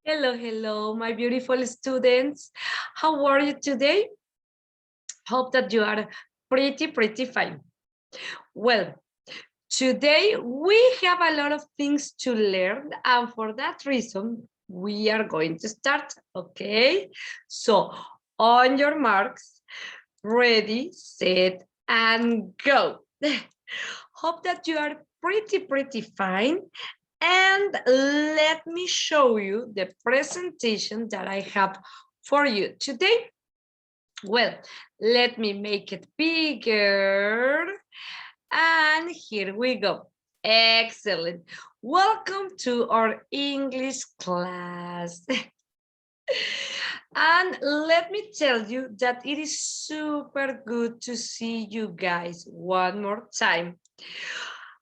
Hello, hello, my beautiful students. How are you today? Hope that you are pretty fine. Well, today we have a lot of things to learn, and for that reason, we are going to start, okay? So, on your marks, ready, set, and go. Hope that you are pretty fine. And let me show you the presentation that I have for you today. Well, let me make it bigger. And here we go. Excellent. Welcome to our English class. And let me tell you that it is super good to see you guys one more time.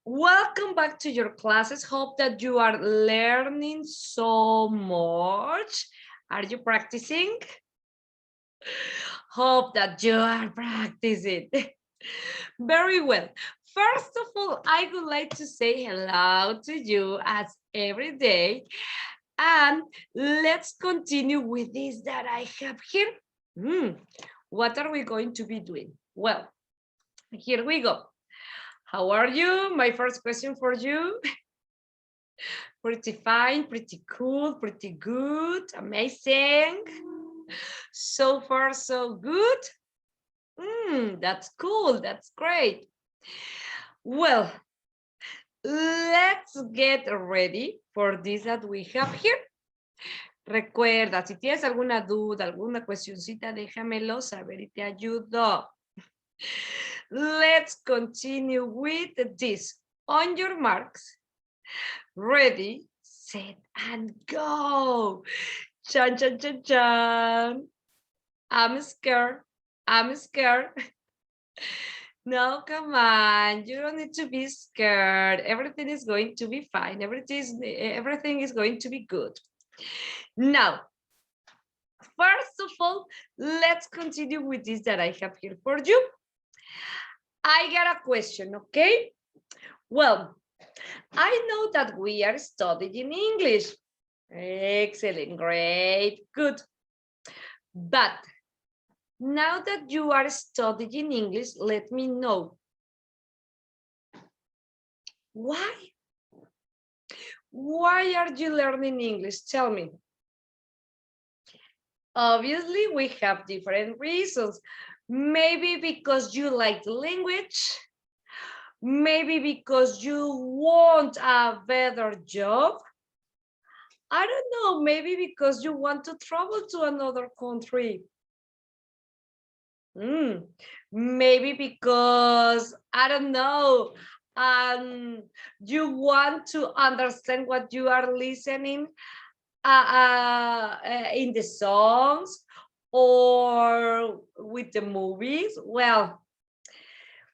Welcome back to your classes. Hope that you are learning so much. Are you practicing? Hope that you are practicing. Very well. First of all, I would like to say hello to you as every day. And let's continue with this that I have here. What are we going to be doing? Well, here we go. How are you? My first question for you. Pretty fine, pretty cool, pretty good, amazing. So far, so good. That's cool, that's great. Well, let's get ready for this that we have here. Recuerda, si tienes alguna duda, alguna cuestioncita, déjamelo saber y te ayudo. Let's continue with this. On your marks, ready, set, and go. Chan, chan, chan, chan. I'm scared. I'm scared. No, come on. You don't need to be scared. Everything is going to be fine. Everything is going to be good. Now, first of all, let's continue with this that I have here for you. I got a question, okay? Well, I know that we are studying English. Excellent, great, good. But now that you are studying English, let me know. Why? Why are you learning English? Tell me. Obviously, we have different reasons. Maybe because you like the language. Maybe because you want a better job. I don't know, maybe because you want to travel to another country. Maybe because, I don't know, you want to understand what you are listening in the songs or with the movies. Well,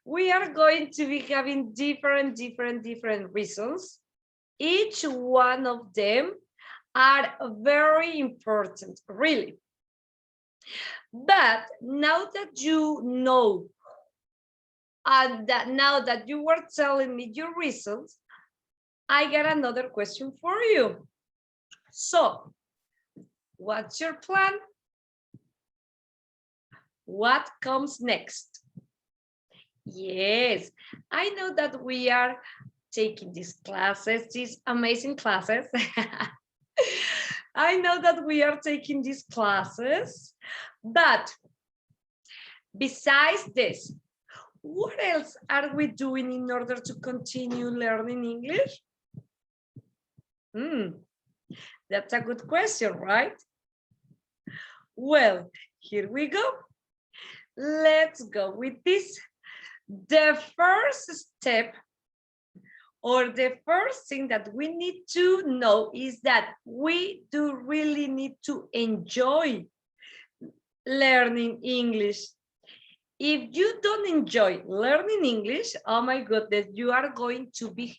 we are going to be having different reasons. Each one of them are very important, really. But now that you know, and that now that you were telling me your reasons, I got another question for you. So, what's your plan? What comes next? Yes, I know that we are taking these classes, these amazing classes. I know that we are taking these classes, but besides this, what else are we doing in order to continue learning English? That's a good question, right? Well, here we go. Let's go with this. The first step or the first thing that we need to know is that we do really need to enjoy learning English. If you don't enjoy learning English, oh my goodness, you are going to be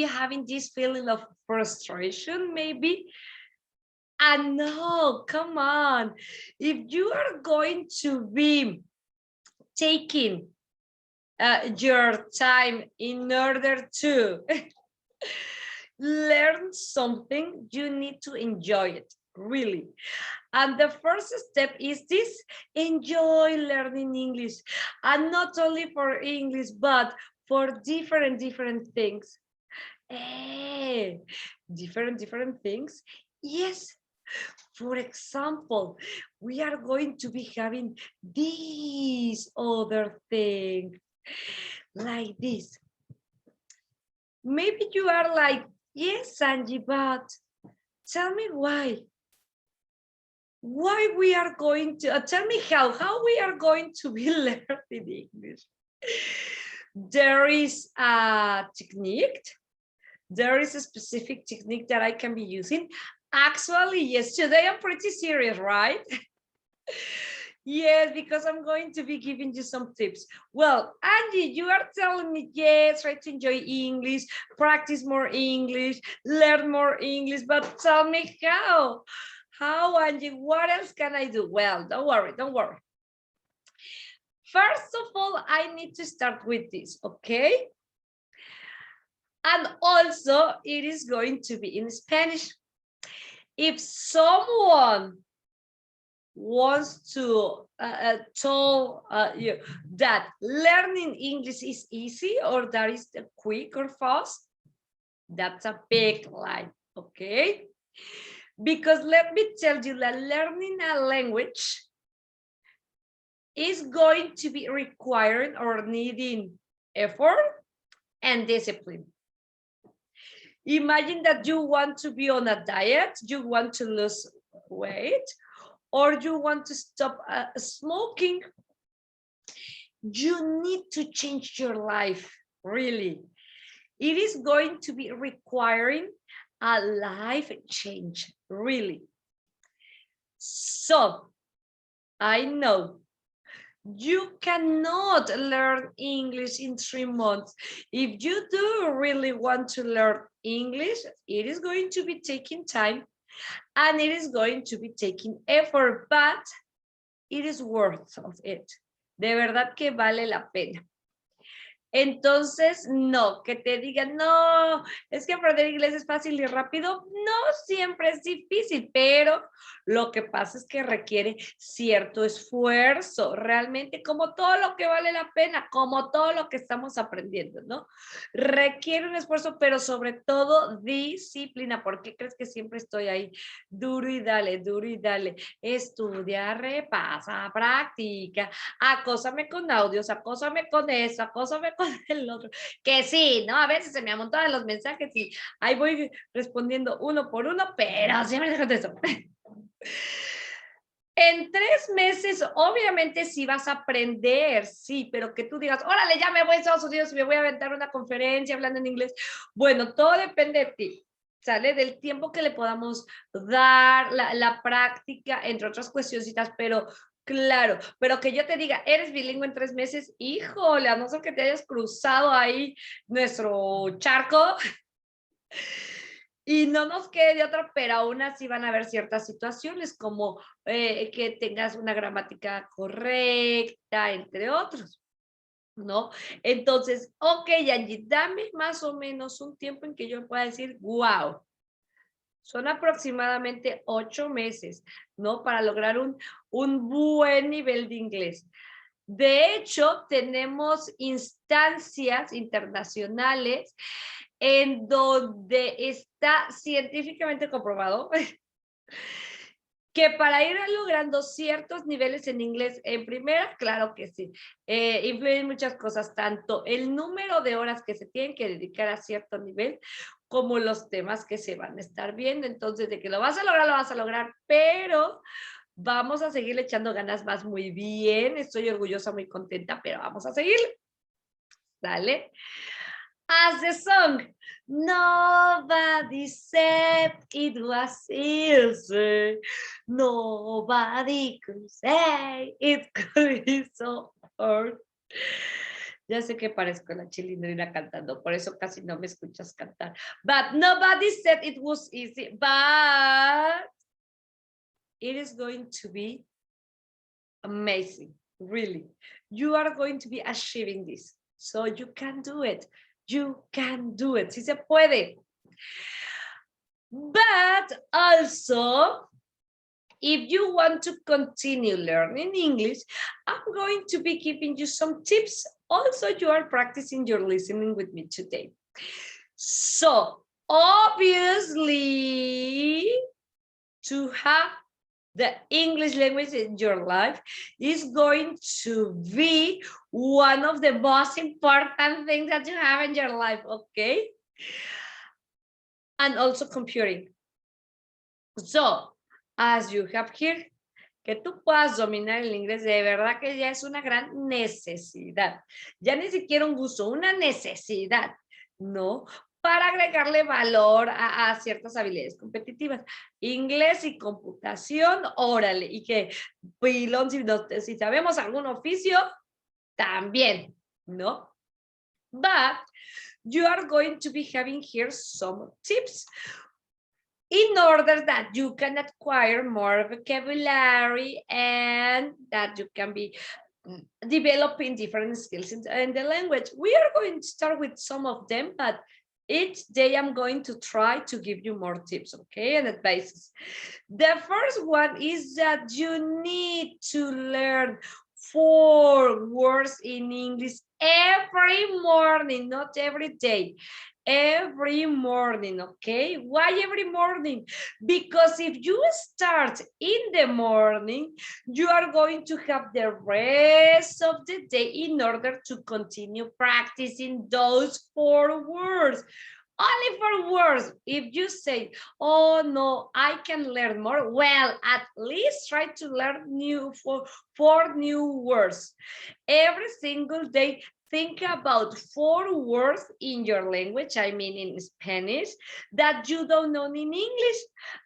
having this feeling of frustration, maybe. And no, come on. If you are going to be taking your time in order to learn something, you need to enjoy it, really. And the first step is this: enjoy learning English. And not only for English, but for different things. Different things. Yes. For example, we are going to be having this other thing, like this. Maybe you are like, yes, Angie, but tell me why. Why we are going to, tell me how we are going to be learning English. There is a technique. There is a specific technique that I can be using. Actually, yes, today I'm pretty serious, right? Yes, because I'm going to be giving you some tips. Well, Angie, you are telling me, yes, try to enjoy English, practice more English, learn more English, but tell me how. How, Angie? What else can I do? Well, don't worry, don't worry. First of all, I need to start with this, okay? And also, it is going to be in Spanish. If someone wants to tell you that learning English is easy or that is quick or fast, that's a big lie, okay? Because let me tell you that learning a language is going to be requiring or needing effort and discipline. Imagine that you want to be on a diet, you want to lose weight, or you want to stop smoking. You need to change your life, really. It is going to be requiring a life change, really. So, I know you cannot learn English in 3 months. If you do really want to learn English, it is going to be taking time and it is going to be taking effort, but it is worth of it. De verdad que vale la pena. Entonces, no, que te digan, no, es que aprender inglés es fácil y rápido. No siempre es difícil, pero lo que pasa es que requiere cierto esfuerzo, realmente, como todo lo que vale la pena, como todo lo que estamos aprendiendo, ¿no? Requiere un esfuerzo, pero sobre todo disciplina. ¿Por qué crees que siempre estoy ahí? Duro y dale, estudia, repasa, practica, acósame con audios, acósame con eso, acósame con el otro, que sí, ¿no? A veces se me amontonan los mensajes y ahí voy respondiendo uno por uno, pero siempre dejo de eso. En 3 meses, obviamente sí vas a aprender, sí, pero que tú digas, órale, ya me voy a Estados Unidos y me voy a aventar una conferencia hablando en inglés. Bueno, todo depende de ti, ¿sale? Del tiempo que le podamos dar, la práctica, entre otras cuestioncitas, pero claro, pero que yo te diga, eres bilingüe en 3 meses, híjole, a no ser que te hayas cruzado ahí nuestro charco y no nos quede de otra, pero aún así van a haber ciertas situaciones como que tengas una gramática correcta, entre otros, ¿no? Entonces, ok, Angie, dame más o menos un tiempo en que yo pueda decir, wow, son aproximadamente 8 meses, ¿no? Para lograr un buen nivel de inglés. De hecho, tenemos instancias internacionales en donde está científicamente comprobado que para ir logrando ciertos niveles en inglés, en primera, claro que sí, influyen muchas cosas, tanto el número de horas que se tienen que dedicar a cierto nivel, como los temas que se van a estar viendo. Entonces, de que lo vas a lograr, pero vamos a seguirle echando ganas, vas muy bien, estoy orgullosa, muy contenta, pero vamos a seguir. ¿Sale? As the song, nobody said it was easy. Nobody could say it could be so hard. Ya sé que parezco la Chilindrina cantando, por eso casi no me escuchas cantar. But nobody said it was easy, but it is going to be amazing, really. You are going to be achieving this, so you can do it. You can do it. Sí se puede. But also, if you want to continue learning English, I'm going to be giving you some tips. Also, you are practicing your listening with me today. So, obviously, to have the English language in your life is going to be one of the most important things that you have in your life, okay? And also computing. So, as you have here, que tú puedas dominar el inglés, de verdad que ya es una gran necesidad. Ya ni siquiera un gusto, una necesidad, ¿no? Para agregarle valor a ciertas habilidades competitivas. Inglés y computación, órale. Y que, pilón, si sabemos algún oficio, también, ¿no? But you are going to be having here some tips in order that you can acquire more vocabulary and that you can be developing different skills in the language. We are going to start with some of them, but each day I'm going to try to give you more tips, okay, and advices. The first one is that you need to learn 4 words in English every morning, not every day. Every morning, okay? Why every morning? Because if you start in the morning, you are going to have the rest of the day in order to continue practicing those 4 words. Only 4 words. If you say, oh no, I can learn more, well, at least try to learn four new words. Every single day, think about 4 words in your language, I mean in Spanish, that you don't know in English,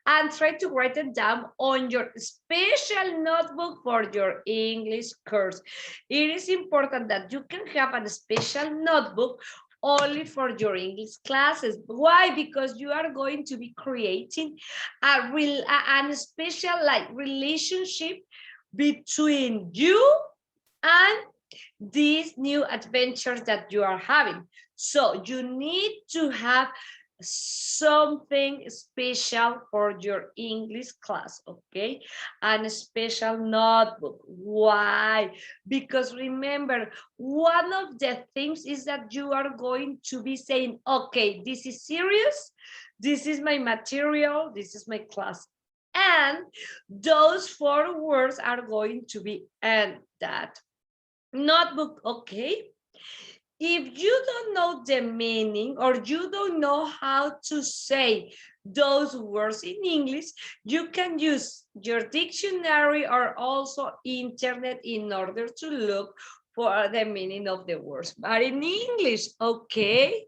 and try to write it down on your special notebook for your English course. It is important that you can have a special notebook only for your English classes. Why? Because you are going to be creating a special relationship between you and these new adventures that you are having. So you need to have something special for your English class, okay? And a special notebook. Why? Because remember, one of the things is that you are going to be saying, okay, this is serious, this is my material, this is my class. And those 4 words are going to be in that notebook, okay? If you don't know the meaning or you don't know how to say those words in English, you can use your dictionary or also internet in order to look for the meaning of the words, but in English, okay?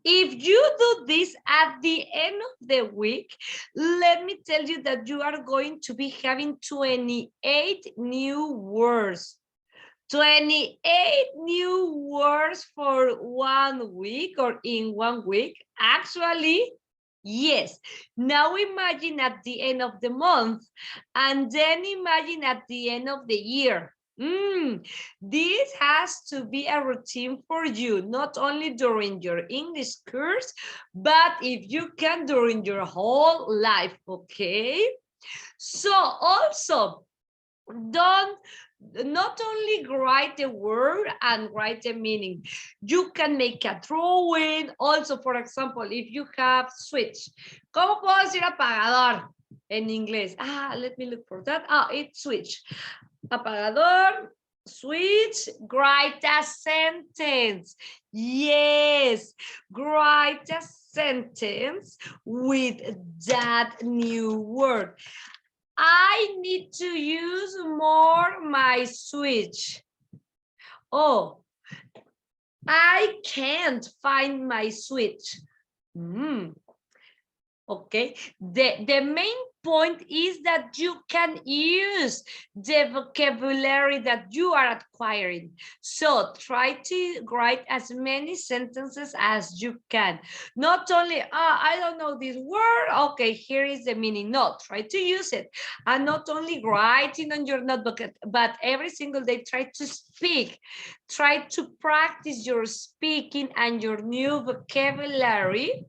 If you do this at the end of the week, let me tell you that you are going to be having 28 new words. 28 new words for 1 week or in 1 week. Actually, yes. Now imagine at the end of the month and then imagine at the end of the year. This has to be a routine for you, not only during your English course, but if you can during your whole life, okay? So also, not only write the word and write the meaning, you can make a drawing. Also, for example, if you have switch, ¿cómo puedo decir apagador en inglés? Let me look for that. It's switch. Apagador, switch, write a sentence. Yes, write a sentence with that new word. I need to use more my switch. Oh, I can't find my switch. Okay, the main point is that you can use the vocabulary that you are acquiring. So try to write as many sentences as you can. Not only, I don't know this word, okay, here is the meaning. No, try to use it. And not only writing on your notebook, but every single day try to speak. Try to practice your speaking and your new vocabulary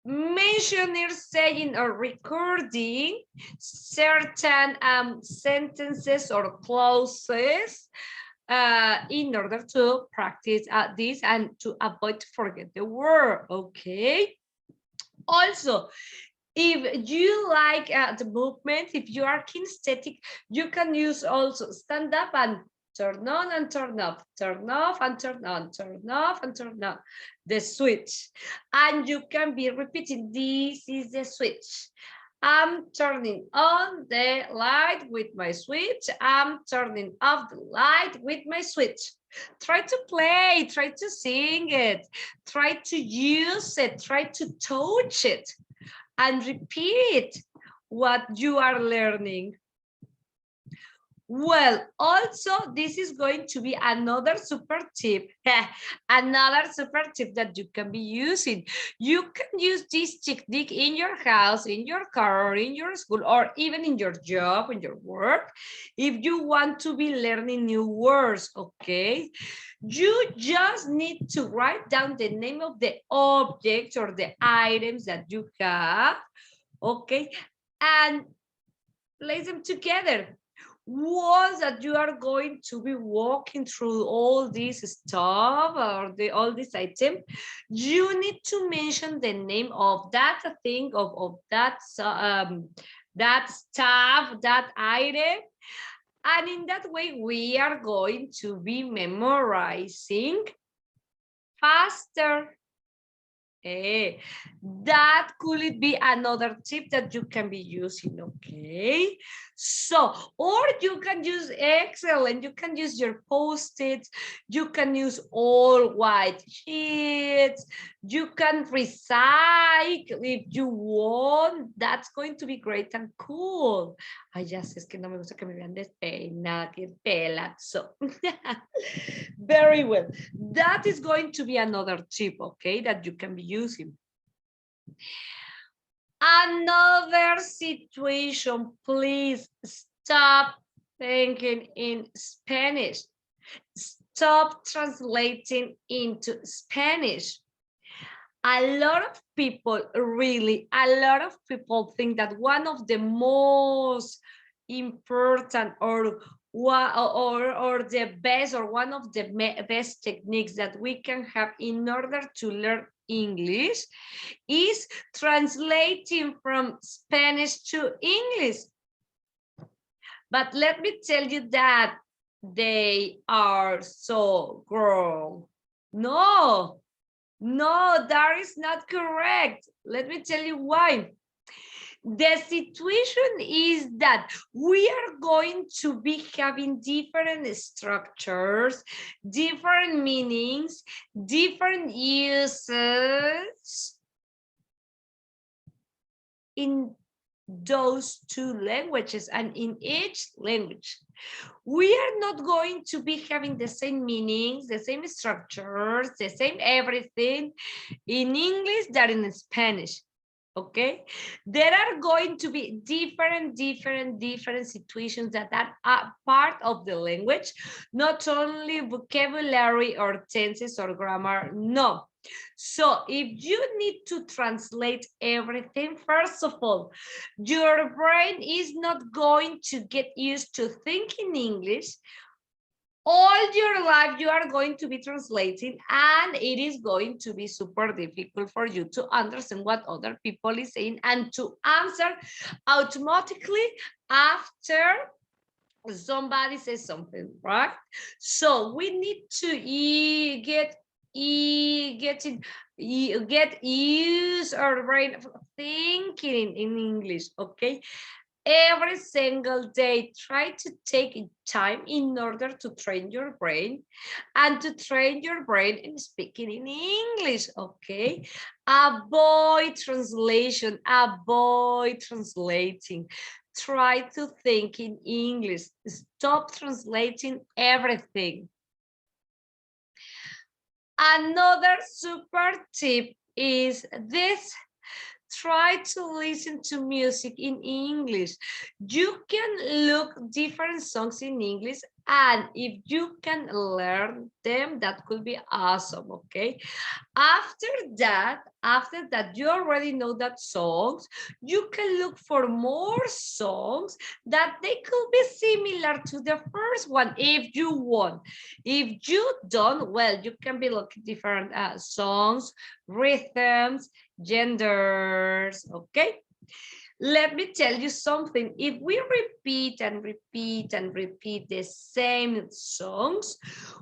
mentioning, saying, or recording certain sentences or clauses in order to practice this and to avoid to forget the word. Okay. Also, if you like the movement, if you are kinesthetic, you can use also stand up and turn on and turn off, turn off and turn on, turn off and turn on, the switch. And you can be repeating, this is the switch. I'm turning on the light with my switch. I'm turning off the light with my switch. Try to play, try to sing it, try to use it, try to touch it, and repeat what you are learning. Well, also, this is going to be another super tip, another super tip that you can be using. You can use this technique in your house, in your car, or in your school, or even in your job, in your work, if you want to be learning new words, okay? You just need to write down the name of the objects or the items that you have, okay? And place them together. Once that you are going to be walking through all this stuff or all this item, you need to mention the name of that thing, of that that stuff, that item. And in that way, we are going to be memorizing faster. That could be another tip that you can be using, okay? So, or you can use Excel and you can use your Post-its, you can use all white sheets, you can recycle if you want. That's going to be great and cool. Ay, ya sé, es que no me gusta que me vean despeinada, que pela. So, very well. That is going to be another tip, okay, that you can be using. Another situation, please stop thinking in Spanish. Stop translating into Spanish. A lot of people, really, a lot of people think that one of the most important or the best or one of the best techniques that we can have in order to learn English is translating from Spanish to English. But let me tell you that they are so wrong. No, that is not correct. Let me tell you why. The situation is that we are going to be having different structures, different meanings, different uses in those two languages and in each language. We are not going to be having the same meanings, the same structures, the same everything in English than in Spanish. Okay, there are going to be different situations that are part of the language, not only vocabulary or tenses or grammar, no. So if you need to translate everything, first of all, your brain is not going to get used to thinking English. All your life you are going to be translating, and it is going to be super difficult for you to understand what other people is saying and to answer automatically after somebody says something, right? So we need to get used our brain thinking in English, okay? Every single day, try to take time in order to train your brain and to train your brain in speaking in English, okay? Avoid translation, avoid translating. Try to think in English. Stop translating everything. Another super tip is this. try to listen to music in English. You can look different songs in English, and if you can learn them, that could be awesome, okay? After that, you already know that songs, you can look for more songs that they could be similar to the first one if you want. If you don't, well, you can be looking different songs, rhythms, genders, okay? Let me tell you something. If we repeat and repeat and repeat the same songs,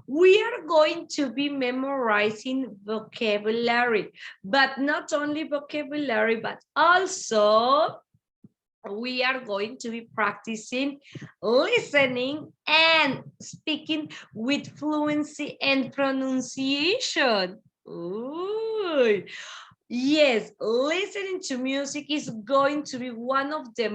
we are going to be memorizing vocabulary, but not only vocabulary, but also we are going to be practicing listening and speaking with fluency and pronunciation. Ooh. Yes, listening to music is going to be one of the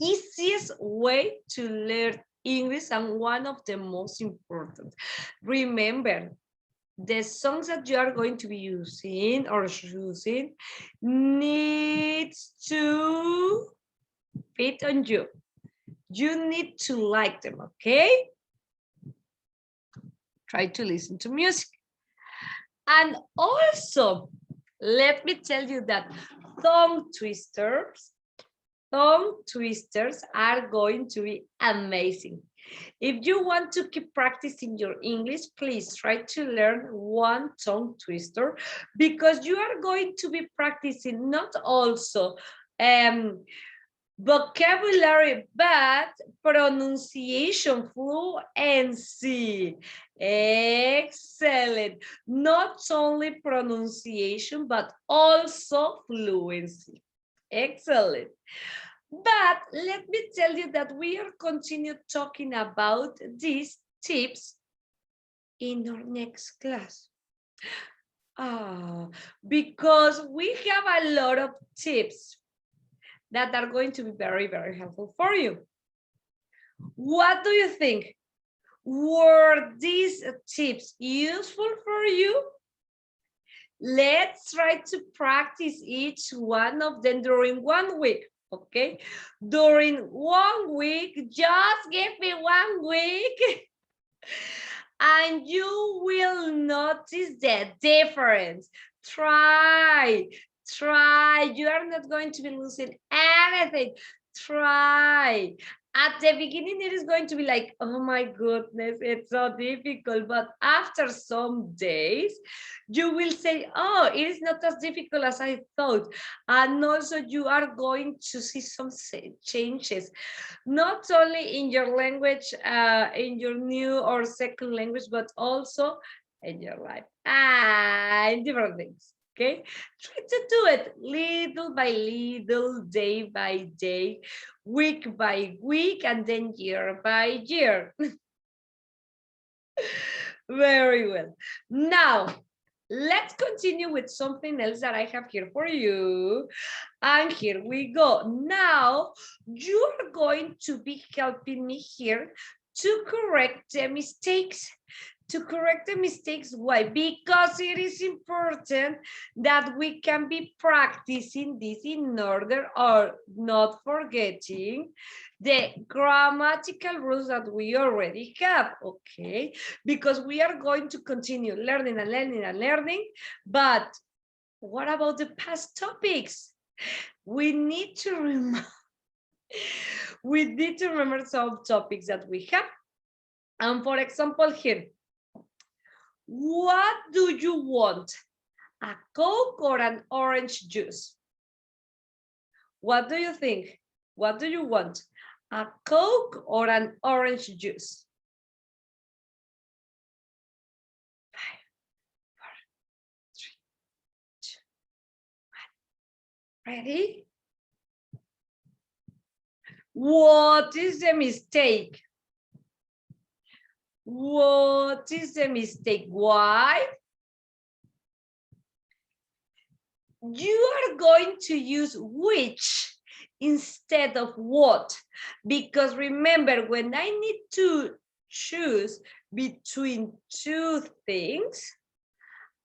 easiest way to learn English and one of the most important. Remember, the songs that you are going to be using or choosing needs to fit on you. You need to like them, okay? Try to listen to music. And also, let me tell you that tongue twisters are going to be amazing. If you want to keep practicing your English, please try to learn one tongue twister, because you are going to be practicing not also vocabulary, but pronunciation fluency. Excellent. Not only pronunciation, but also fluency. Excellent. But let me tell you that we are continue talking about these tips in our next class. Because we have a lot of tips that are going to be very, very helpful for you. What do you think? Were these tips useful for you? Let's try to practice each one of them during 1 week, okay? During 1 week, just give me 1 week, and you will notice the difference. Try. You are not going to be losing anything. Try. At the beginning, it is going to be like, oh my goodness, it's so difficult. But after some days, you will say, oh, it is not as difficult as I thought. And also you are going to see some changes, not only in your language, in your new or second language, but also in your life and different things. Okay, try to do it little by little, day by day, week by week, and then year by year. Very well. Now, let's continue with something else that I have here for you. And here we go. Now, you are going to be helping me here to correct the mistakes. Why? Because it is important that we can be practicing this in order or not forgetting the grammatical rules that we already have, okay? Because we are going to continue learning and learning and learning, but what about the past topics? We need to remember some topics that we have. And for example, here, what do you want? A Coke or an orange juice? What do you think? What do you want? A Coke or an orange juice? 5, 4, 3, 2, 1. Ready? What is the mistake? What is the mistake? Why? You are going to use which instead of what, because remember, when I need to choose between two things,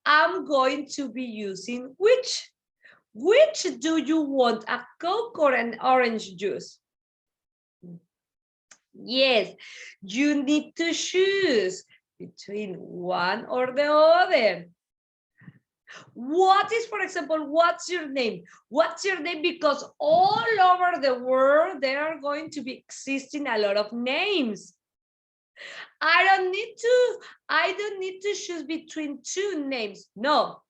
I'm going to be using which. Which do you want, a Coke or an orange juice? Yes, you need to choose between one or the other. What is, for example, what's your name? What's your name? Because all over the world, there are going to be existing a lot of names. I don't need to choose between two names. No,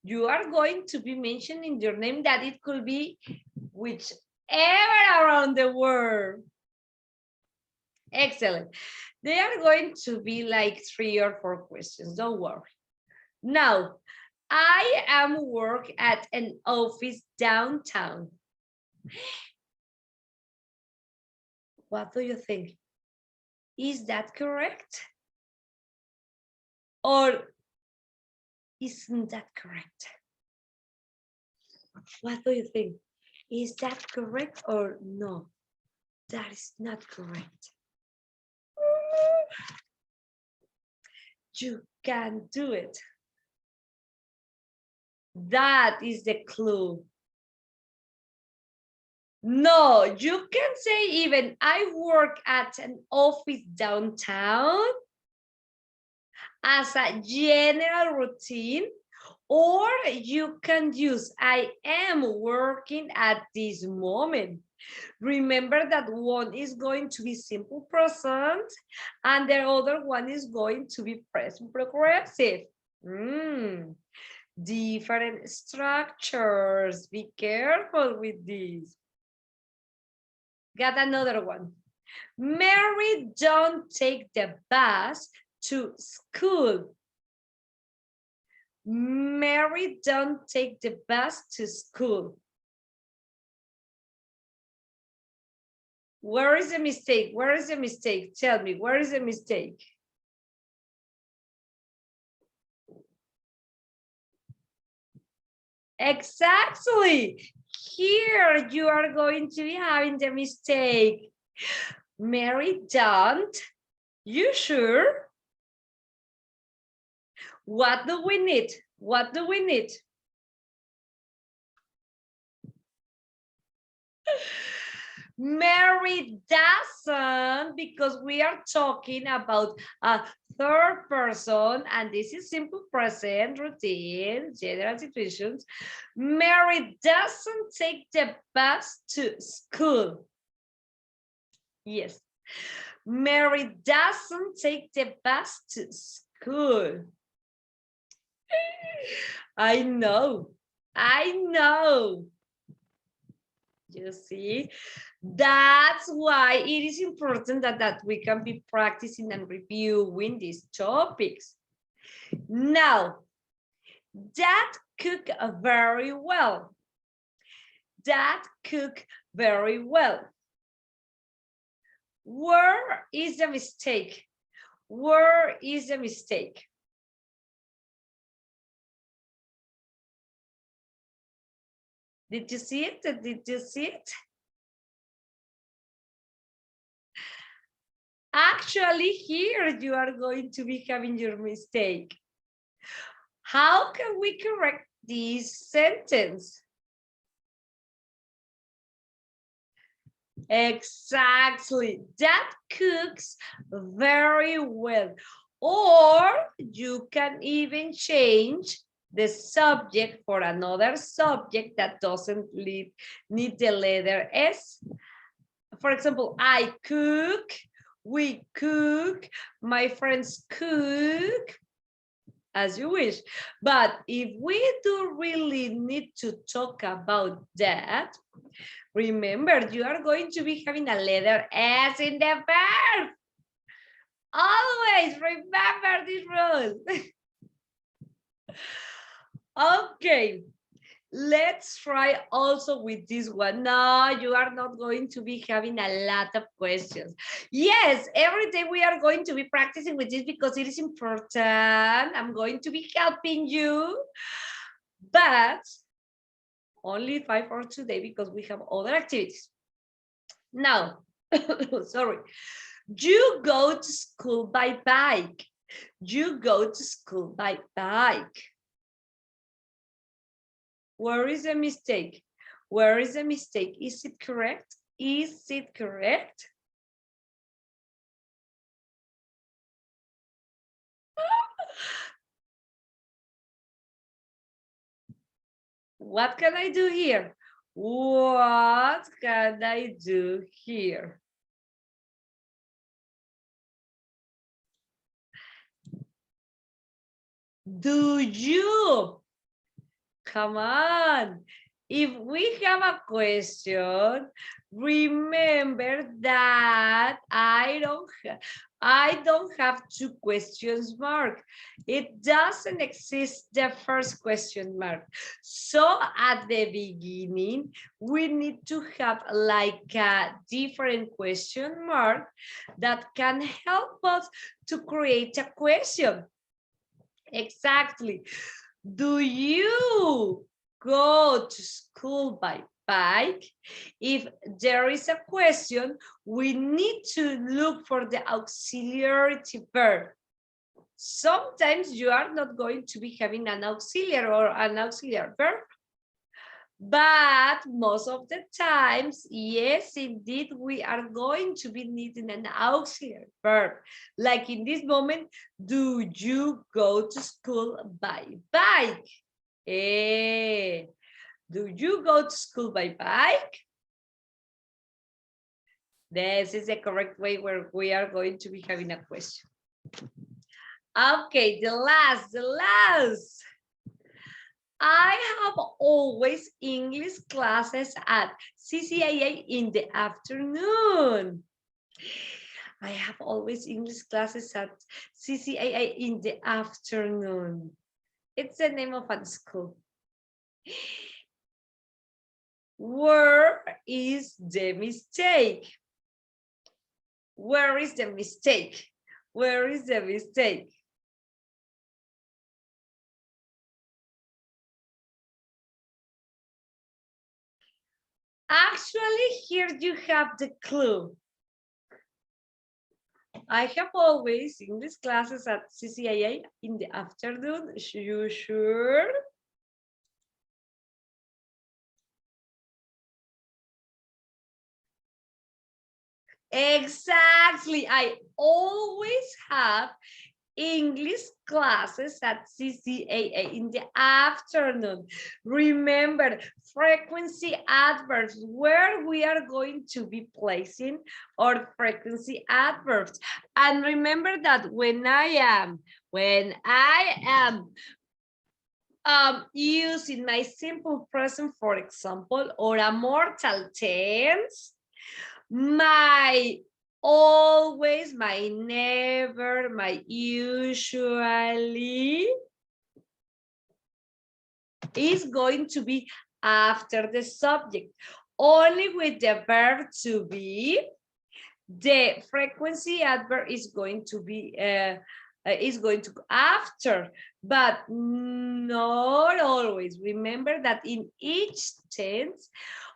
you are going to be mentioning your name that it could be whichever around the world. Excellent. They are going to be like 3 or 4 questions. Don't worry. Now, I am work at an office downtown. What do you think? Is that correct? Or isn't that correct? What do you think? Is that correct or no? That is not correct. You can do it. That is the clue. No, you can say even I work at an office downtown as a general routine, or you can use I am working at this moment. Remember that one is going to be simple present and the other one is going to be present progressive. Different structures. Be careful with these. Got another one. Mary don't take the bus to school. Mary don't take the bus to school. Where is the mistake? Where is the mistake? Tell me, where is the mistake? Exactly. Here you are going to be having the mistake. Mary don't. You sure? What do we need? What do we need? Mary doesn't, because we are talking about a third person, and this is simple present, routine, general situations. Mary doesn't take the bus to school. Yes. Mary doesn't take the bus to school. I know. I know. You see, that's why it is important that we can be practicing and reviewing these topics. Now, Dad cook very well. Dad cook very well. Where is the mistake? Where is the mistake? Did you see it? Did you see it? Actually, here you are going to be having your mistake. How can we correct this sentence? Exactly. Dad cooks very well. Or you can even change the subject for another subject that doesn't need the letter S. For example, I cook, we cook, my friends cook, as you wish. But if we do really need to talk about that, remember, you are going to be having a letter S in the verb. Always remember this rule. Okay, let's try also with this one. No, you are not going to be having a lot of questions. Yes, every day we are going to be practicing with this because it is important. I'm going to be helping you, but only 5 for today because we have other activities. Now, sorry, you go to school by bike. You go to school by bike. Where is the mistake? Where is the mistake? Is it correct? Is it correct? What can I do here? What can I do here? Do you? Come on. If we have a question, remember that I don't have two questions mark. It doesn't exist the first question mark. So at the beginning, we need to have like a different question mark that can help us to create a question. Exactly. Do you go to school by bike? If there is a question, we need to look for the auxiliary verb. Sometimes you are not going to be having an auxiliary or an auxiliary verb. But most of the times, yes, indeed, we are going to be needing an auxiliary verb. Like in this moment, do you go to school by bike? Do you go to school by bike? This is the correct way where we are going to be having a question. Okay, the last. I have always English classes at CCAA in the afternoon. I have always English classes at CCAA in the afternoon. It's the name of a school. Where is the mistake? Where is the mistake? Where is the mistake? Actually, here you have the clue. I have always English classes at CCAA in the afternoon. You sure? Exactly. I always have English classes at CCAA in the afternoon. Remember, frequency adverbs, where we are going to be placing our frequency adverbs. And remember that when I am using my simple present, for example, or a mortal tense, my always, my never, my usually is going to be after the subject. Only with the verb to be, the frequency adverb is going to be after, but not always. Remember that in each tense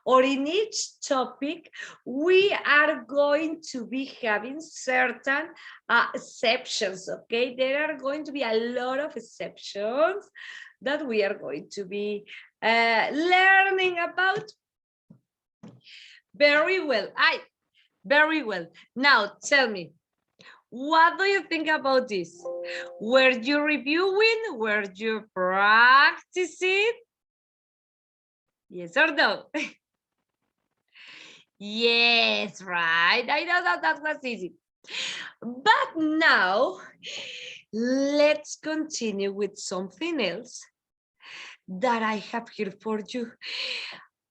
or in each topic, we are going to be having certain exceptions, okay? There are going to be a lot of exceptions that we are going to be learning about. Very well. Very well. Now tell me, what do you think about this? Were you reviewing? Were you practicing? Yes or no? Yes, right. I know that was easy. But now, let's continue with something else that I have here for you.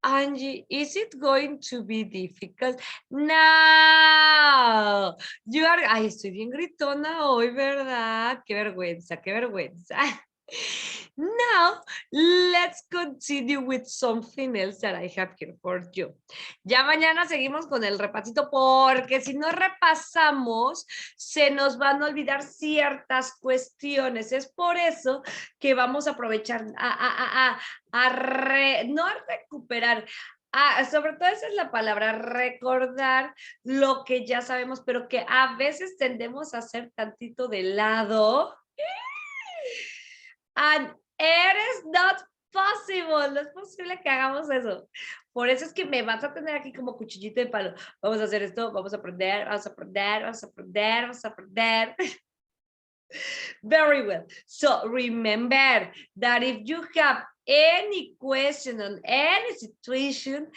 Angie, is it going to be difficult? No, ay, estoy bien gritona hoy, ¿verdad? Qué vergüenza, qué vergüenza. Now, let's continue with something else that I have here for you. Ya mañana seguimos con el repasito, porque si no repasamos, se nos van a olvidar ciertas cuestiones. Es por eso que vamos a aprovechar no a recuperar, sobre todo esa es la palabra, recordar lo que ya sabemos, pero que a veces tendemos a hacer tantito de lado. And it is not possible, no es posible que hagamos eso. Por eso es que me vas a tener aquí como cuchillito de palo. Vamos a hacer esto, vamos a aprender, vamos a aprender, vamos a aprender, vamos a aprender. Very well. So remember that if you have any question on any situation,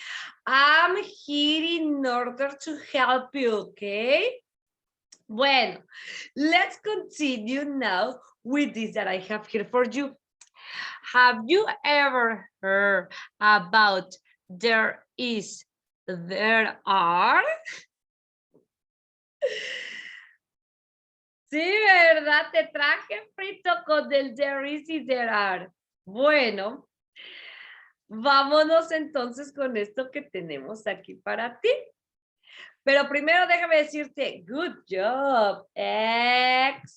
I'm here in order to help you, okay? Bueno, let's continue now with this that I have here for you. Have you ever heard about there is, there are? Sí, ¿verdad? Te traje frito con el there is y there are. Bueno, vámonos entonces con esto que tenemos aquí para ti. Pero primero déjame decirte, good job, excellent.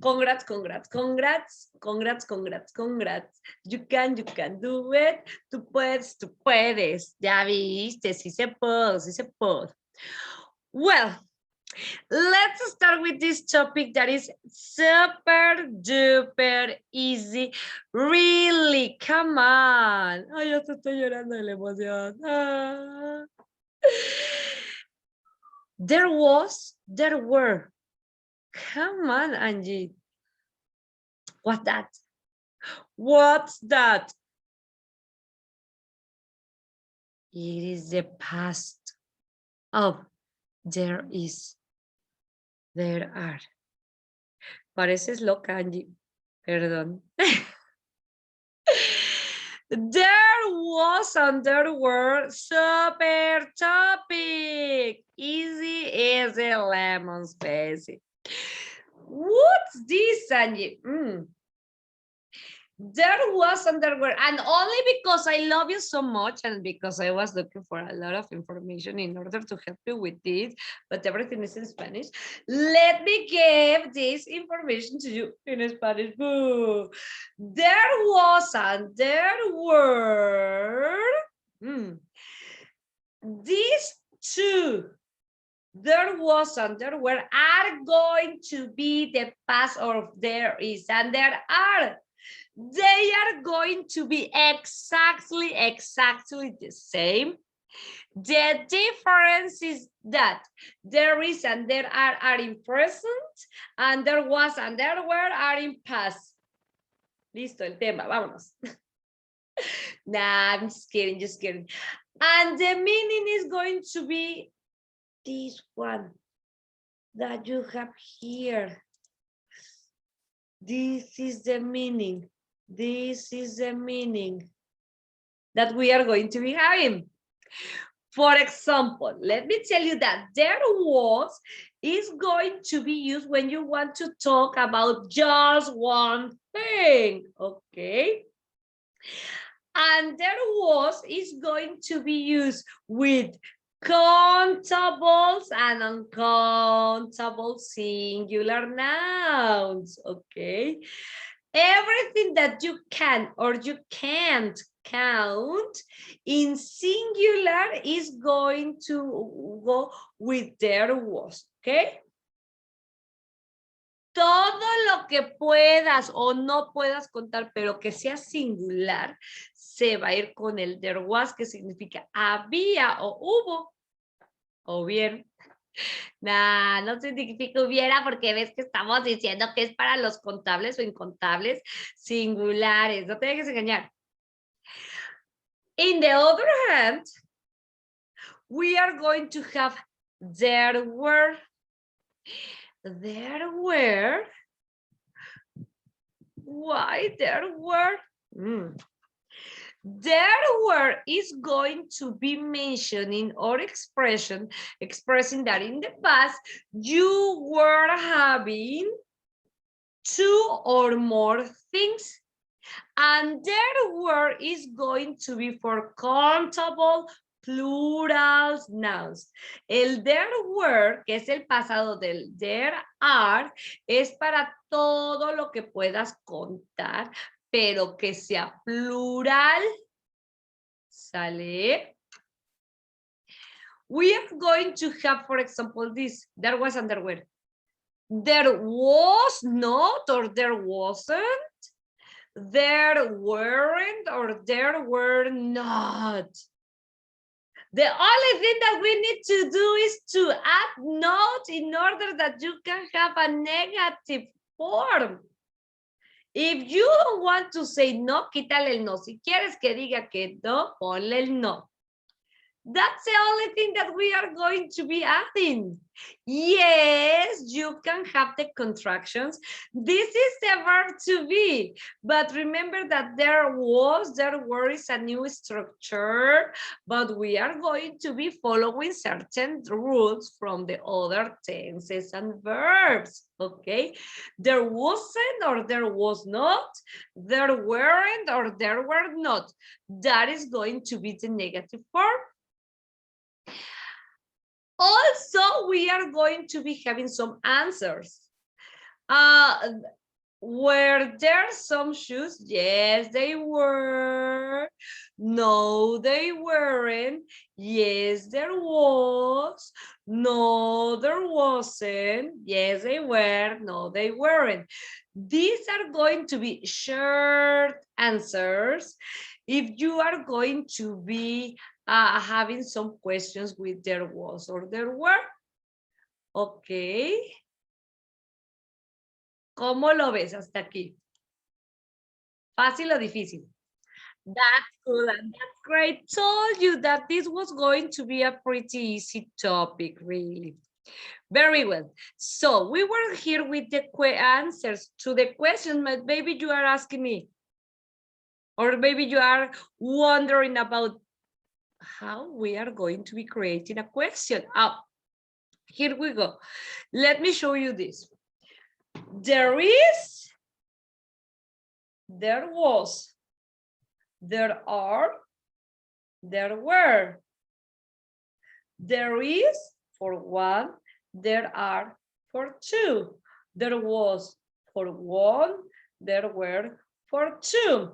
Congrats, congrats, congrats, congrats, congrats, congrats. You can do it. Tú puedes. Ya viste, sí se puede, sí se puede. Well, let's start with this topic that is super duper easy. Really, come on. Ay, ya te estoy llorando de la emoción. Ah. There were. Come on, Angie. What's that? What's that? It is the past of there is, there are. Pareces loca, Angie. Perdón. There was and there were, super topic. Easy as a lemon spicy. What's this, Angie? There was and there were, and only because I love you so much and because I was looking for a lot of information in order to help you with this, but everything is in Spanish. Let me give this information to you in Spanish. Boo. There was and there were these two. There was and there were are going to be the past of there is and there are. They are going to be exactly the same. The difference is that there is and there are in present, and there was and there were are in past. Listo el tema, vámonos. Nah, I'm just kidding. And the meaning is going to be this one that you have here. This is the meaning. This is the meaning that we are going to be having. For example, let me tell you that there was is going to be used when you want to talk about just one thing, okay? And there was is going to be used with countables and uncountable singular nouns, okay? Everything that you can or you can't count in singular is going to go with there was, okay? Todo lo que puedas o no puedas contar, pero que sea singular, se va a ir con el there was, que significa había o hubo, o bien. Nah, no significa hubiera porque ves que estamos diciendo que es para los contables o incontables singulares. No te dejes engañar. In the other hand, we are going to have there were. There were. Why there were? There were is going to be mentioning or expressing that in the past you were having two or more things, and there were is going to be for countable plural nouns. El there were, que es el pasado del there are, es para todo lo que puedas contar, pero que sea plural. ¿Sale? We are going to have, for example, this. There was and there were. There was not or there wasn't. There weren't or there were not. The only thing that we need to do is to add not in order that you can have a negative form. If you don't want to say no, quítale el no. Si quieres que diga que no, ponle el no. That's the only thing that we are going to be adding. Yes, you can have the contractions. This is the verb to be. But remember that there were is a new structure, but we are going to be following certain rules from the other tenses and verbs. Okay, there wasn't or there was not, there weren't or there were not. That is going to be the negative form. Also, we are going to be having some answers. Were there some shoes? Yes, they were. No, they weren't. Yes, there was. No, there wasn't. Yes, they were. No, they weren't. These are going to be short answers. If you are going to be having some questions with there was or there were. Okay. ¿Cómo lo ves hasta aquí? ¿Fácil o difícil? That's good and that's great. Told you that this was going to be a pretty easy topic, really. Very well. So we were here with the answers to the questions, but maybe you are asking me, or maybe you are wondering about how we are going to be creating a question. Here we go. Let me show you this. There is, there was, there are, there were. There is for one, there are for two. There was for one, there were for two.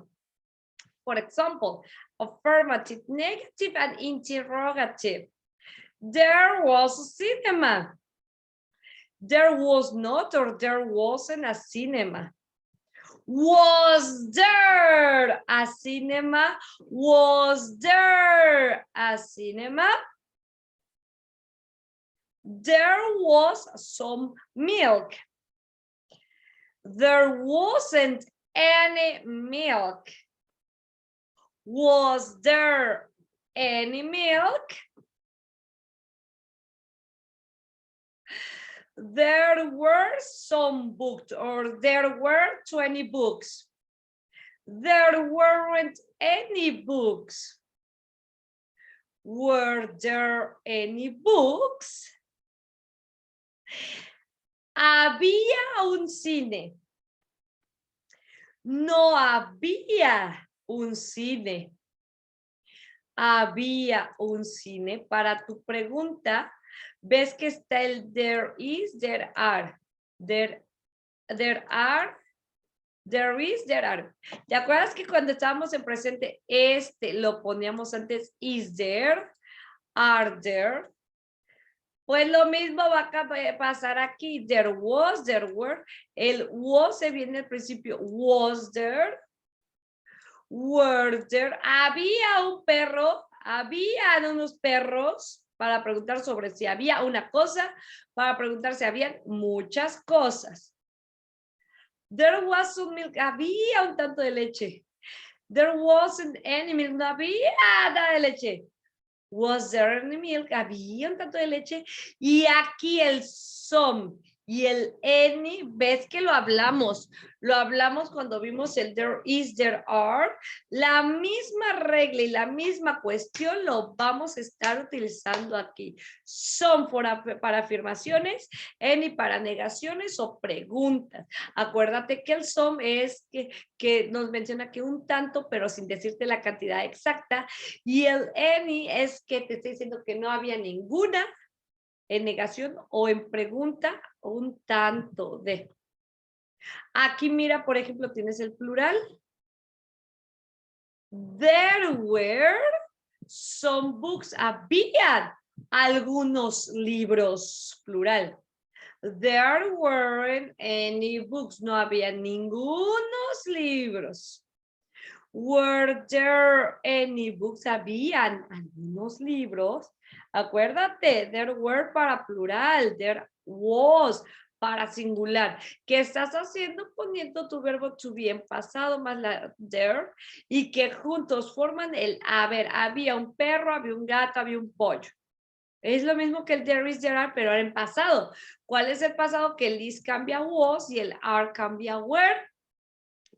For example, affirmative, negative, and interrogative. There was a cinema. There was not or there wasn't a cinema. Was there a cinema? Was there a cinema? There was some milk. There wasn't any milk. Was there any milk? There were some books, or there were 20 books. There weren't any books. Were there any books? Había un cine. No había un cine. Había un cine. Para tu pregunta, ves que está el there is, there are. There are, there is, there are. ¿Te acuerdas que cuando estábamos en presente, lo poníamos antes is there, are there? Pues lo mismo va a pasar aquí. There was, there were. El was se viene al principio. Was there? Were there? Había un perro. Habían unos perros. Para preguntar sobre si había una cosa. Para preguntar si habían muchas cosas. There was some milk. Había un tanto de leche. There wasn't any milk. No había nada de leche. Was there any milk? Había un tanto de leche. Y aquí el some y el any, ves que lo hablamos. Lo hablamos cuando vimos el there is, there are. La misma regla y la misma cuestión lo vamos a estar utilizando aquí. Some para afirmaciones, any para negaciones o preguntas. Acuérdate que el some es que nos menciona que un tanto, pero sin decirte la cantidad exacta. Y el any es que te está diciendo que no había ninguna en negación o en pregunta un tanto de. Aquí mira, por ejemplo, tienes el plural. There were some books. Habían algunos libros, plural. There weren't any books. No había ningunos libros. Were there any books? Habían algunos libros. Acuérdate, there were para plural, there was para singular. ¿Qué estás haciendo? Poniendo tu verbo to be en pasado más la there y que juntos forman el haber. Había un perro, había un gato, había un pollo. Es lo mismo que el there is, there are, pero ahora en pasado. ¿Cuál es el pasado? Que el is cambia a was y el are cambia a were.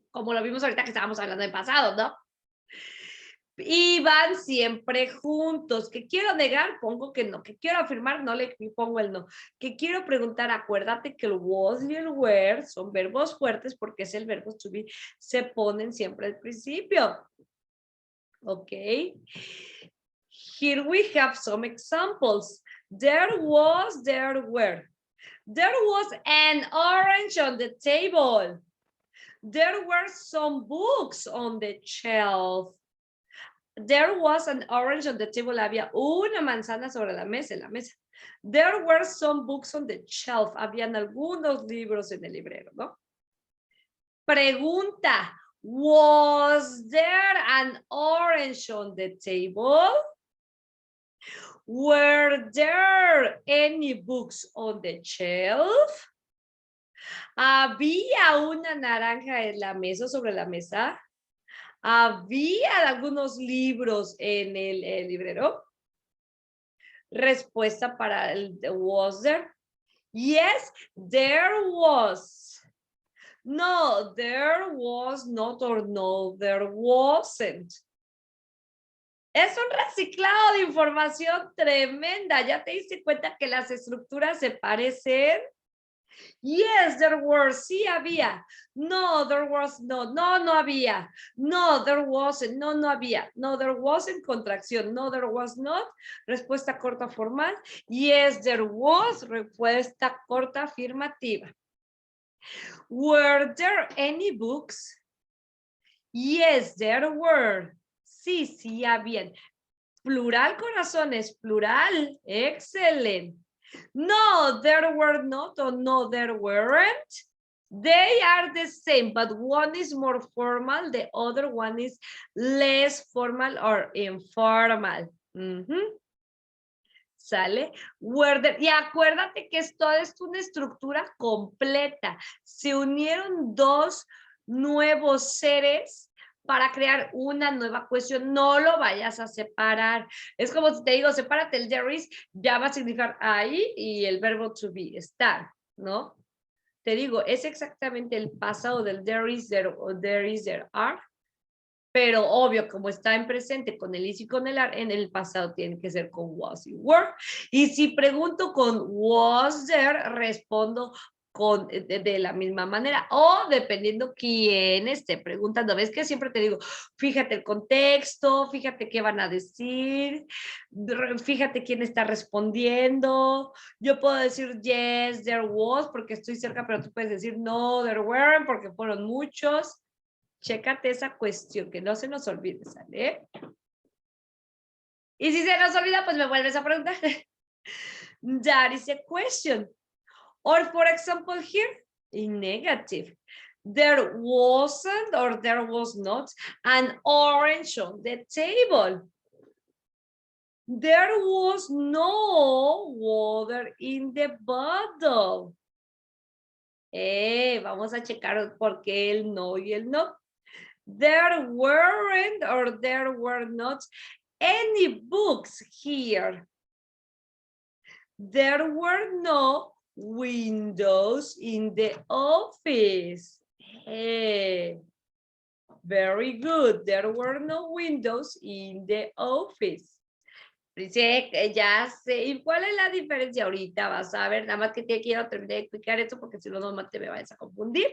Como lo vimos ahorita que estábamos hablando del pasado, ¿no? Y van siempre juntos. ¿Que quiero negar? Pongo que no. ¿Que quiero afirmar? No le pongo el no. ¿Que quiero preguntar? Acuérdate que el was y el were son verbos fuertes porque es el verbo to be. Se ponen siempre al principio. ¿Ok? Here we have some examples. There was, there were. There was an orange on the table. There were some books on the shelf. There was an orange on the table. Había una manzana sobre la mesa, en la mesa. There were some books on the shelf. Habían algunos libros en el librero, ¿no? Pregunta. Was there an orange on the table? Were there any books on the shelf? ¿Había una naranja en la mesa, sobre la mesa? ¿Había algunos libros en el librero? Respuesta para el was there. Yes, there was. No, there was not, or no, there wasn't. Es un reciclado de información tremenda. ¿Ya te diste cuenta que las estructuras se parecen? Yes, there were. Sí había. No, there was not. No, no había. No, there wasn't. No, no había. No, there wasn't. Contracción. No, there was not. Respuesta corta formal. Yes, there was. Respuesta corta afirmativa. Were there any books? Yes, there were. Sí, sí habían. Plural, corazones. Plural. Excelente. No, there were not, or no, there weren't. They are the same, but one is more formal, the other one is less formal or informal. ¿Sale? Were there, y acuérdate que esto es una estructura completa. Se unieron dos nuevos seres para crear una nueva cuestión. No lo vayas a separar. Es como si te digo, sepárate el there is, ya va a significar ahí y el verbo to be, estar, ¿no? Te digo, es exactamente el pasado del there is, there are, pero obvio, como está en presente con el is y con el are, en el pasado tiene que ser con was y were. Y si pregunto con was there, respondo con, de la misma manera, o dependiendo quién esté preguntando. Ves que siempre te digo, fíjate el contexto, fíjate qué van a decir, fíjate quién está respondiendo. Yo puedo decir yes, there was, porque estoy cerca, pero tú puedes decir no, there weren't, porque fueron muchos. Chécate esa cuestión, que no se nos olvide, ¿sale? Y si se nos olvida, pues me vuelves a preguntar. That is a question. Or for example here, in negative, there wasn't or there was not an orange on the table. There was no water in the bottle. Vamos a checar por qué el no y el no. There weren't or there were not any books here. There were no windows in the office. Hey, very good. There were no windows in the office. Dice, ya sé. ¿Y cuál es la diferencia ahorita? Vas a ver, nada más que te quiero terminar de explicar esto porque si no, no te me vayas a confundir.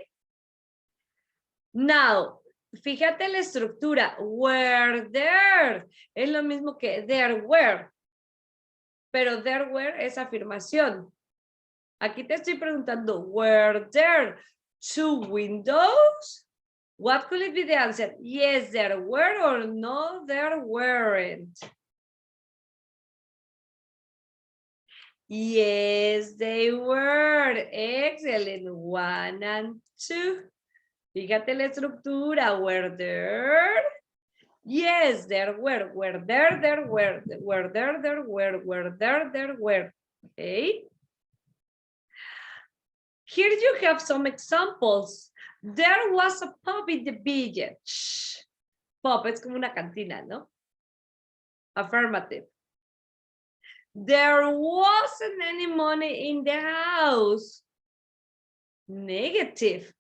Now, fíjate la estructura. Were there. Es lo mismo que there were. Pero there were es afirmación. Aquí te estoy preguntando, were there two windows? What could it be the answer? Yes, there were, or no, there weren't. Yes, they were. Excellent. 1 and 2. Fíjate la estructura. Were there? Yes, there were. Were there were. Were there were. Were there were. Okay. Here you have some examples. There was a pub in the village. Pub es como una cantina, ¿no? Affirmative. There wasn't any money in the house. Negative.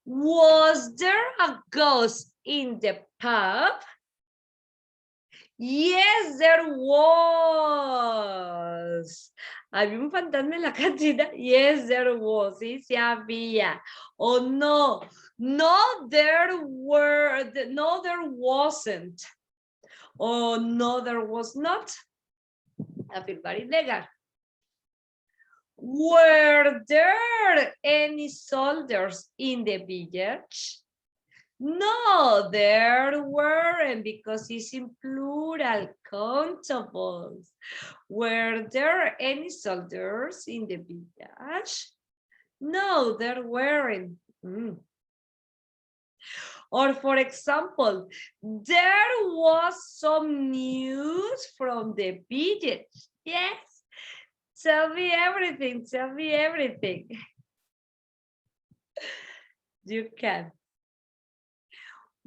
Was there a ghost in the pub? Yes, there was. ¿Había un fantasma en la cantina? Yes, there was. Sí, sí había. Oh, no. No, there were. No, there wasn't. Oh, no, there was not. Afirmar ilegal. Were there any soldiers in the village? No, there weren't, because it's in plural, countables. Were there any soldiers in the village? No, there weren't. Or for example, there was some news from the village. Yes, tell me everything, tell me everything. You can.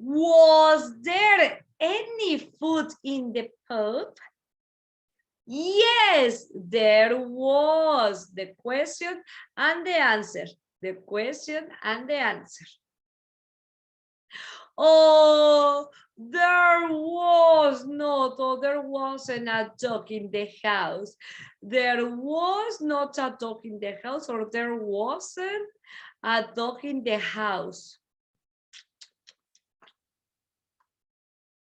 Was there any food in the pub? Yes, there was. The question and the answer. The question and the answer. Oh, there was not, or there wasn't a dog in the house. There was not a dog in the house, or there wasn't a dog in the house.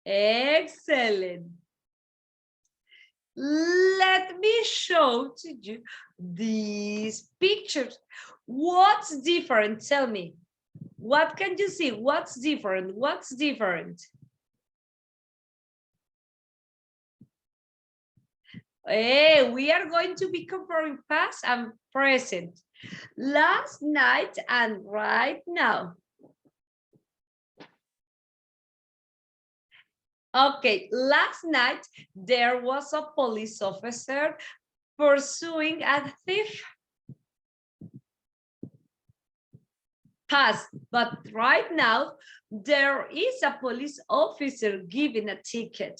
Excellent. Let me show to you these pictures. What's different? Tell me. What can you see? What's different? What's different? Hey, we are going to be comparing past and present. Last night and right now. Okay, last night there was a police officer pursuing a thief. Past, but right now there is a police officer giving a ticket.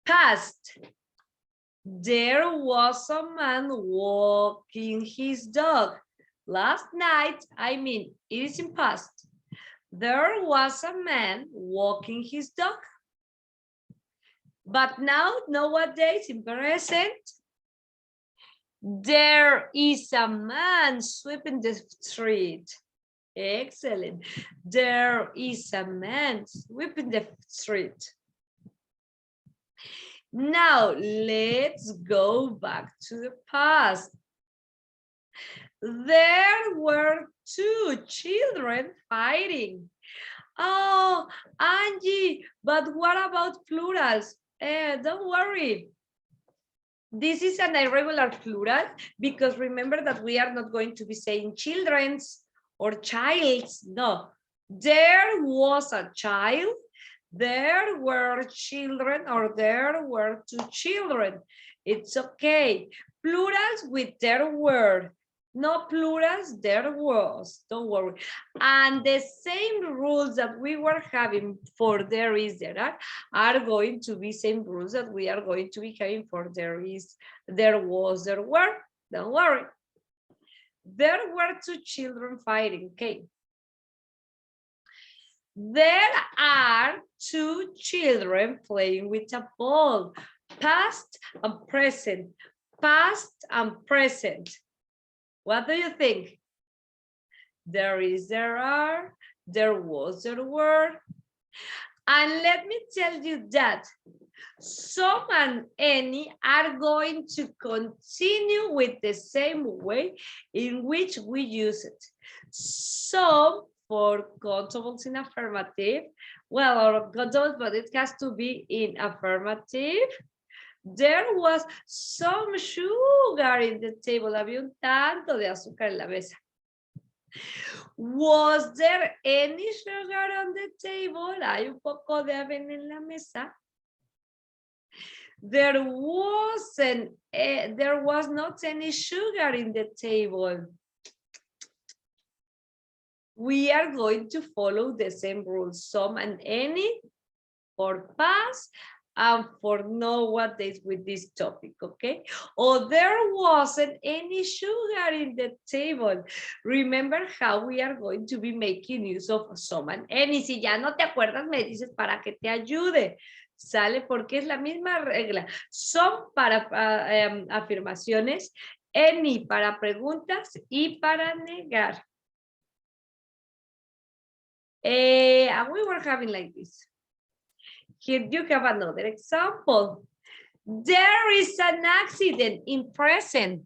Past, there was a man walking his dog. Last night, I mean, it is in past. There was a man walking his dog. But now, nowadays, in present, there is a man sweeping the street. Excellent. There is a man sweeping the street. Now, let's go back to the past. There were two children fighting. Oh, Angie, but what about plurals? Don't worry. This is an irregular plural because remember that we are not going to be saying children's or child's. No, there was a child, there were children, or there were two children. It's okay. Plurals with there were. No plurals, there was. Don't worry. And the same rules that we were having for there is, there are going to be same rules that we are going to be having for there is, there was, there were. Don't worry. There were two children fighting. Okay. There are two children playing with a ball. Past and present. Past and present. What do you think? There is, there are, there was, there were. And let me tell you that some and any are going to continue with the same way in which we use it. Some for contables in affirmative. Well, or contables, but it has to be in affirmative. There was some sugar in the table. Había un tanto de azúcar en la mesa. Was there any sugar on the table? Hay un poco de avena en la mesa. There was not any sugar in the table. We are going to follow the same rules, some and any for past and for know what is with this topic, okay? Or there wasn't any sugar in the table. Remember how we are going to be making use of some and any. Si ya no te acuerdas, me dices para que te ayude. ¿Sale? Porque es la misma regla. Some para afirmaciones, any para preguntas y para negar. And we were having like this. Here you have another example. There is an accident in present.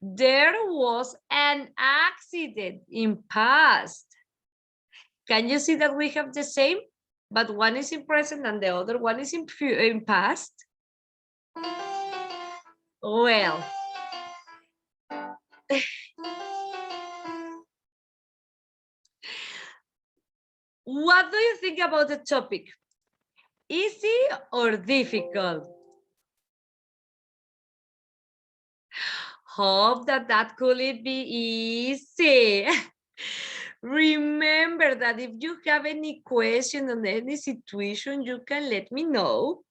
There was an accident in past. Can you see that we have the same, but one is in present and the other one is in past? Well, what do you think about the topic? Easy or difficult? Hope that could be easy. Remember that if you have any question on any situation, you can let me know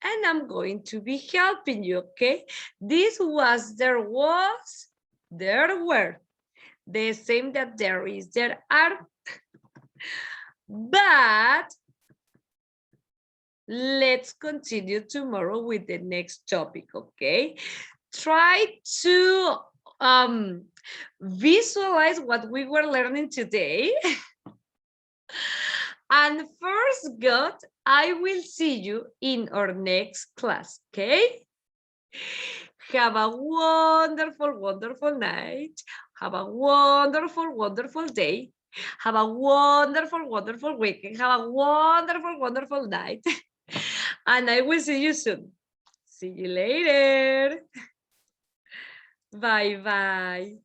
and I'm going to be helping you, okay? This was, there was, there were. The same that there is, there are. But let's continue tomorrow with the next topic, okay? Try to visualize what we were learning today. And first, God, I will see you in our next class, okay? Have a wonderful, wonderful night. Have a wonderful, wonderful day. Have a wonderful, wonderful weekend. Have a wonderful, wonderful night. And I will see you soon. See you later. Bye-bye.